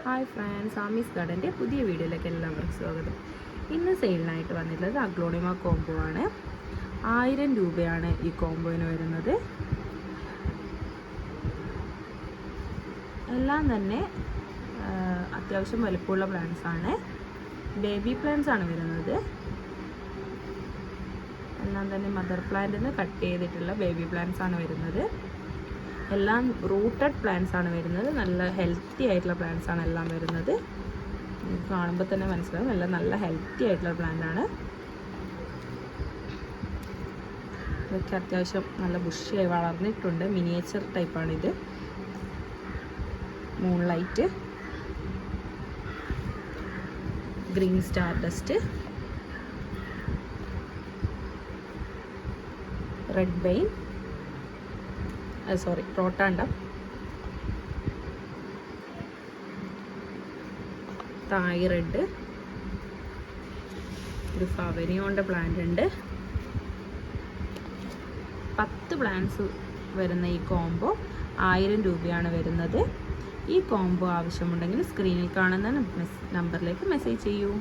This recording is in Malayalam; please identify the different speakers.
Speaker 1: ഹായ് ഫ്രണ്ട്സ്, ആമീസ് ഗാർഡൻ്റെ പുതിയ വീഡിയോയിലേക്ക് എല്ലാവർക്കും സ്വാഗതം. ഇന്ന് സെയിലിനായിട്ട് വന്നിട്ടുള്ളത് അഗ്ലോണിമ കോംബോ ആണ്. 1000 രൂപയാണ് ഈ കോംബോയിന് വരുന്നത്. എല്ലാം തന്നെ അത്യാവശ്യം വലുപ്പമുള്ള പ്ലാന്റ്സ് ആണ്. ബേബി പ്ലാന്റ്സ് ആണ് വരുന്നത്. എല്ലാം തന്നെ മദർ പ്ലാന്റിൽ നിന്ന് കട്ട് ചെയ്തിട്ടുള്ള ബേബി പ്ലാന്റ്സ് ആണ് വരുന്നത്. എല്ലാം റൂട്ടഡ് പ്ലാന്റ്സ് ആണ് വരുന്നത്. നല്ല ഹെൽത്തി ആയിട്ടുള്ള പ്ലാന്റ്സ് ആണ് എല്ലാം വരുന്നത്. കാണുമ്പോൾ തന്നെ മനസ്സിലാവും എല്ലാം നല്ല ഹെൽത്തി ആയിട്ടുള്ള പ്ലാന്റ് ആണ്. ഇതൊക്കെ അത്യാവശ്യം നല്ല ബുഷിയായി വളർന്നിട്ടുണ്ട്. മിനിയേച്ചർ ടൈപ്പാണിത്. Moonlight, green star dust, red ബെയിൻ, പ്രോട്ടാണ്ടം, തായ് റെഡ്, ഒരു ഫവനിയോൻ്റെ പ്ലാന്റ് ഉണ്ട്. 10 പ്ലാന്റ്സ് വരുന്ന ഈ കോംബോ 1000 രൂപയാണ് വരുന്നത്. ഈ കോംബോ ആവശ്യമുണ്ടെങ്കിൽ സ്ക്രീനിൽ കാണുന്ന നമ്പറിലേക്ക് മെസ്സേജ് ചെയ്യൂ.